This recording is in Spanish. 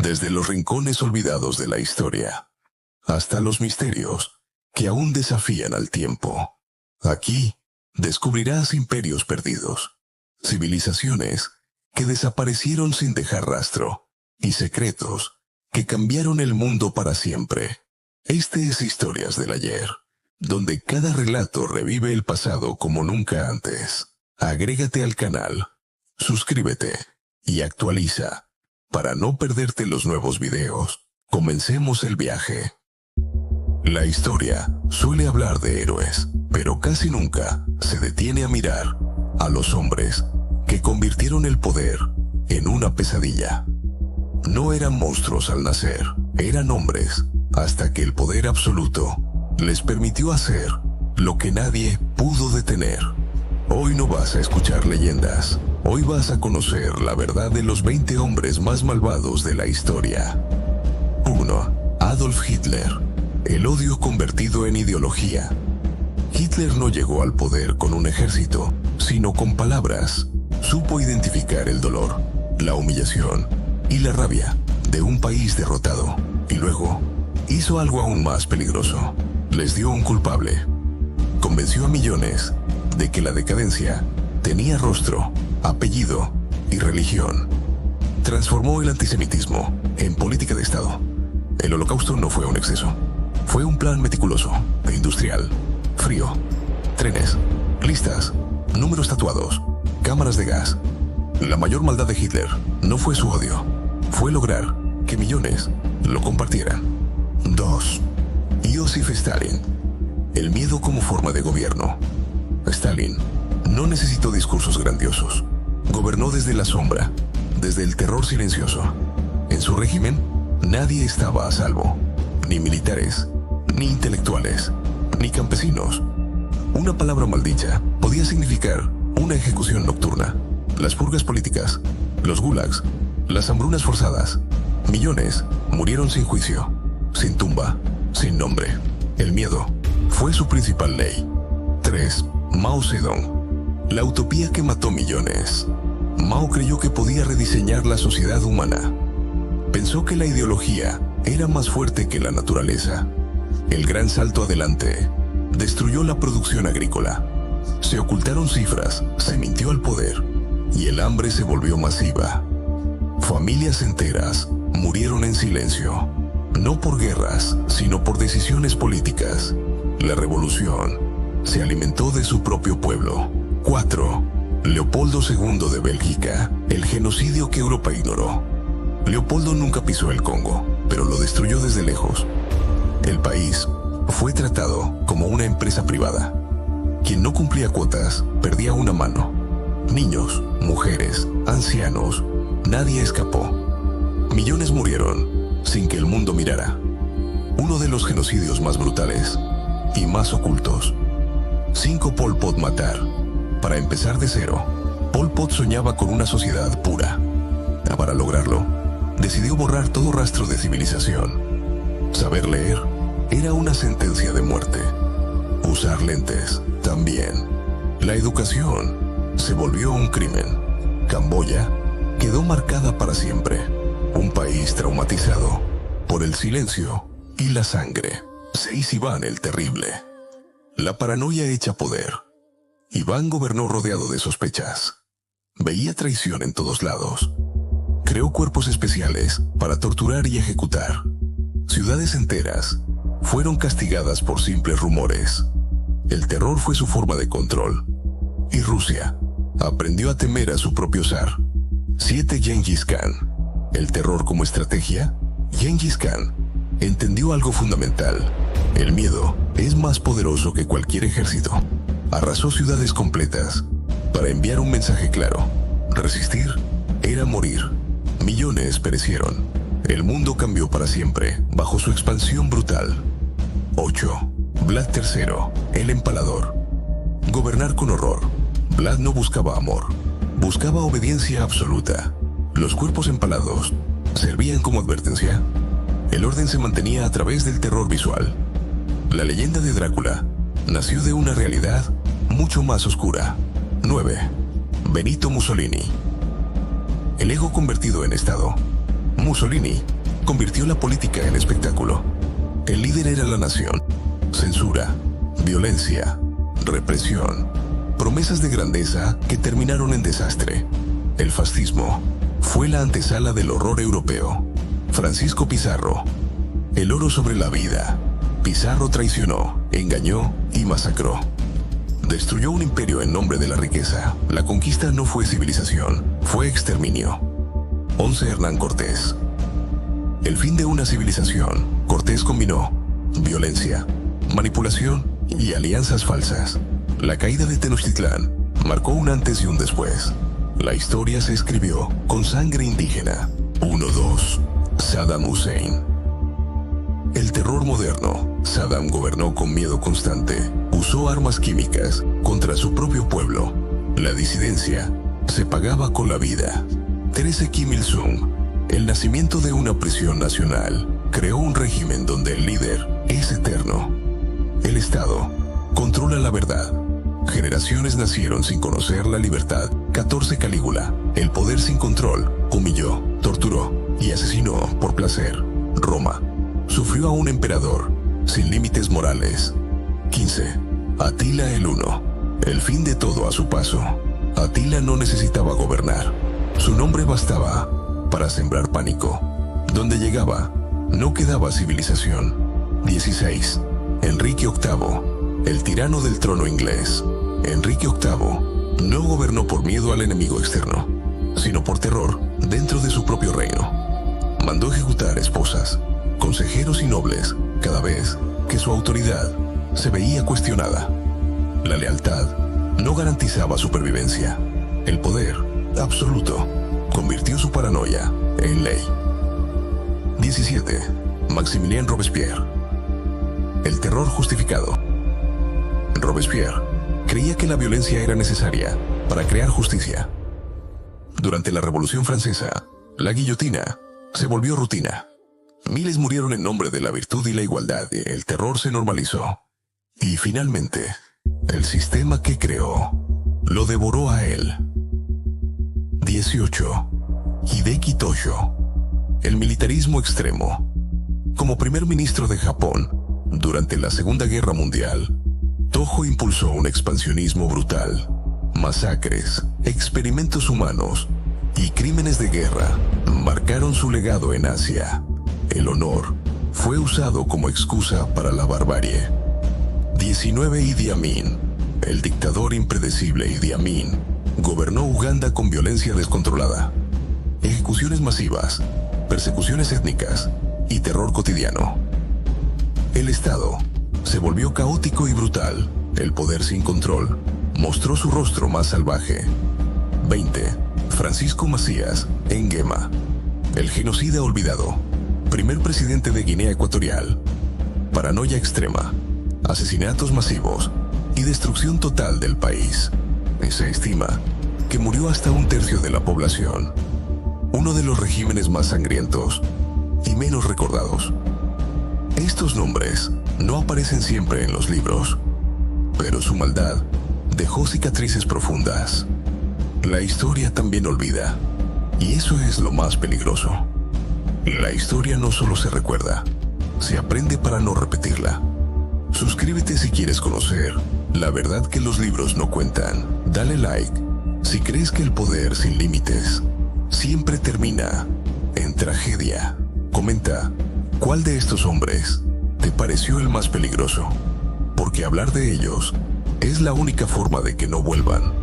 desde los rincones olvidados de la historia, hasta los misterios que aún desafían al tiempo. Aquí descubrirás imperios perdidos, civilizaciones que desaparecieron sin dejar rastro, y secretos que cambiaron el mundo para siempre. Este es Historias del Ayer, donde cada relato revive el pasado como nunca antes. Agrégate al canal, suscríbete y actualiza para no perderte los nuevos videos. Comencemos el viaje. La historia suele hablar de héroes, pero casi nunca se detiene a mirar a los hombres que convirtieron el poder en una pesadilla. No eran monstruos al nacer, eran hombres, hasta que el poder absoluto les permitió hacer lo que nadie pudo detener. Hoy no vas a escuchar leyendas, hoy vas a conocer la verdad de los 20 hombres más malvados de la historia. 1. Adolf Hitler, el odio convertido en ideología. Hitler no llegó al poder con un ejército, sino con palabras. Supo identificar el dolor, la humillación y la rabia de un país derrotado, y luego hizo algo aún más peligroso. Les dio un culpable. Convenció a millones de que la decadencia tenía rostro, apellido y religión. Transformó el antisemitismo en política de Estado. El Holocausto no fue un exceso. Fue un plan meticuloso e industrial. Frío, trenes, listas, números tatuados, cámaras de gas. La mayor maldad de Hitler no fue su odio, fue lograr que millones lo compartieran. 2. Joseph Stalin, el miedo como forma de gobierno. Stalin no necesitó discursos grandiosos. Gobernó desde la sombra, desde el terror silencioso. En su régimen, nadie estaba a salvo. Ni militares, ni intelectuales, ni campesinos. Una palabra maldicha podía significar una ejecución nocturna. Las purgas políticas, los gulags, las hambrunas forzadas. Millones murieron sin juicio, sin tumba, sin nombre. El miedo fue su principal ley. 3. Mao Zedong, la utopía que mató millones. Mao creyó que podía rediseñar la sociedad humana. Pensó que la ideología era más fuerte que la naturaleza. El gran salto adelante destruyó la producción agrícola. Se ocultaron cifras, se mintió al poder y el hambre se volvió masiva. Familias enteras murieron en silencio, no por guerras, sino por decisiones políticas. La revolución se alimentó de su propio pueblo. 4. Leopoldo II de Bélgica, el genocidio que Europa ignoró. Leopoldo nunca pisó el Congo, pero lo destruyó desde lejos. El país fue tratado como una empresa privada. Quien no cumplía cuotas perdía una mano. Niños, mujeres, ancianos, nadie escapó. Millones murieron sin que el mundo mirara. Uno de los genocidios más brutales y más ocultos. 5. Pol Pot matar. Para empezar de cero, Pol Pot soñaba con una sociedad pura. Para lograrlo, decidió borrar todo rastro de civilización. Saber leer era una sentencia de muerte. Usar lentes también. La educación se volvió un crimen. Camboya quedó marcada para siempre. Un país traumatizado por el silencio y la sangre. 6. Iván el Terrible. La paranoia hecha poder. Iván gobernó rodeado de sospechas. Veía traición en todos lados. Creó cuerpos especiales para torturar y ejecutar. Ciudades enteras fueron castigadas por simples rumores. El terror fue su forma de control. Y Rusia aprendió a temer a su propio zar. 7. Gengis Khan. El terror como estrategia. Gengis Khan entendió algo fundamental. El miedo es más poderoso que cualquier ejército. Arrasó ciudades completas para enviar un mensaje claro. Resistir era morir. Millones perecieron. El mundo cambió para siempre bajo su expansión brutal. 8. Vlad III, el empalador. Gobernar con horror. Vlad no buscaba amor, buscaba obediencia absoluta. Los cuerpos empalados servían como advertencia. El orden se mantenía a través del terror visual. La leyenda de Drácula nació de una realidad mucho más oscura. 9. Benito Mussolini. El ego convertido en Estado. Mussolini convirtió la política en espectáculo. El líder era la nación. Censura, violencia, represión, promesas de grandeza que terminaron en desastre. El fascismo fue la antesala del horror europeo. Francisco Pizarro, el oro sobre la vida. Pizarro traicionó, engañó y masacró. Destruyó un imperio en nombre de la riqueza. La conquista no fue civilización, fue exterminio. 11 Hernán Cortés. El fin de una civilización. Cortés combinó violencia, manipulación y alianzas falsas. La caída de Tenochtitlán marcó un antes y un después. La historia se escribió con sangre indígena. 1-2. Saddam Hussein. El terror moderno. Saddam gobernó con miedo constante. Usó armas químicas contra su propio pueblo. La disidencia se pagaba con la vida. 13 Kim Il-sung. El nacimiento de una prisión nacional creó un régimen donde el líder es eterno. El Estado controla la verdad. Generaciones nacieron sin conocer la libertad. 14 Calígula. El poder sin control humilló, torturó y asesinó por placer. Roma sufrió a un emperador sin límites morales. 15 Atila el Huno. El fin de todo a su paso. Atila no necesitaba gobernar. Su nombre bastaba para sembrar pánico. Donde llegaba, no quedaba civilización. 16 Enrique VIII. El tirano del trono inglés. Enrique VIII no gobernó por miedo al enemigo externo, sino por terror dentro de su propio reino. Mandó ejecutar esposas, consejeros y nobles cada vez que su autoridad se veía cuestionada. La lealtad no garantizaba supervivencia. El poder absoluto convirtió su paranoia en ley. 17 Maximilien Robespierre. El terror justificado. Robespierre creía que la violencia era necesaria para crear justicia. Durante la Revolución Francesa, la guillotina se volvió rutina. Miles murieron en nombre de la virtud y la igualdad. El terror se normalizó. Y finalmente, el sistema que creó lo devoró a él. 18 Hideki Toshio. El militarismo extremo. Como primer ministro de Japón, durante la Segunda Guerra Mundial, Toho impulsó un expansionismo brutal. Masacres, experimentos humanos y crímenes de guerra marcaron su legado en Asia. El honor fue usado como excusa para la barbarie. 19 Idi Amin. El dictador impredecible Idi Amin gobernó Uganda con violencia descontrolada. Ejecuciones masivas, persecuciones étnicas y terror cotidiano. El Estado se volvió caótico y brutal. El poder sin control mostró su rostro más salvaje. 20 Francisco Macías Nguema. El genocida olvidado. Primer presidente de Guinea Ecuatorial. Paranoia extrema, asesinatos masivos y destrucción total del país. Se estima que murió hasta 1/3 de la población. Uno de los regímenes más sangrientos y menos recordados. Estos nombres no aparecen siempre en los libros, pero su maldad dejó cicatrices profundas. La historia también olvida, y eso es lo más peligroso. La historia no solo se recuerda, se aprende para no repetirla. Suscríbete si quieres conocer la verdad que los libros no cuentan. Dale like si crees que el poder sin límites siempre termina en tragedia. Comenta cuál de estos hombres te pareció el más peligroso, porque hablar de ellos es la única forma de que no vuelvan.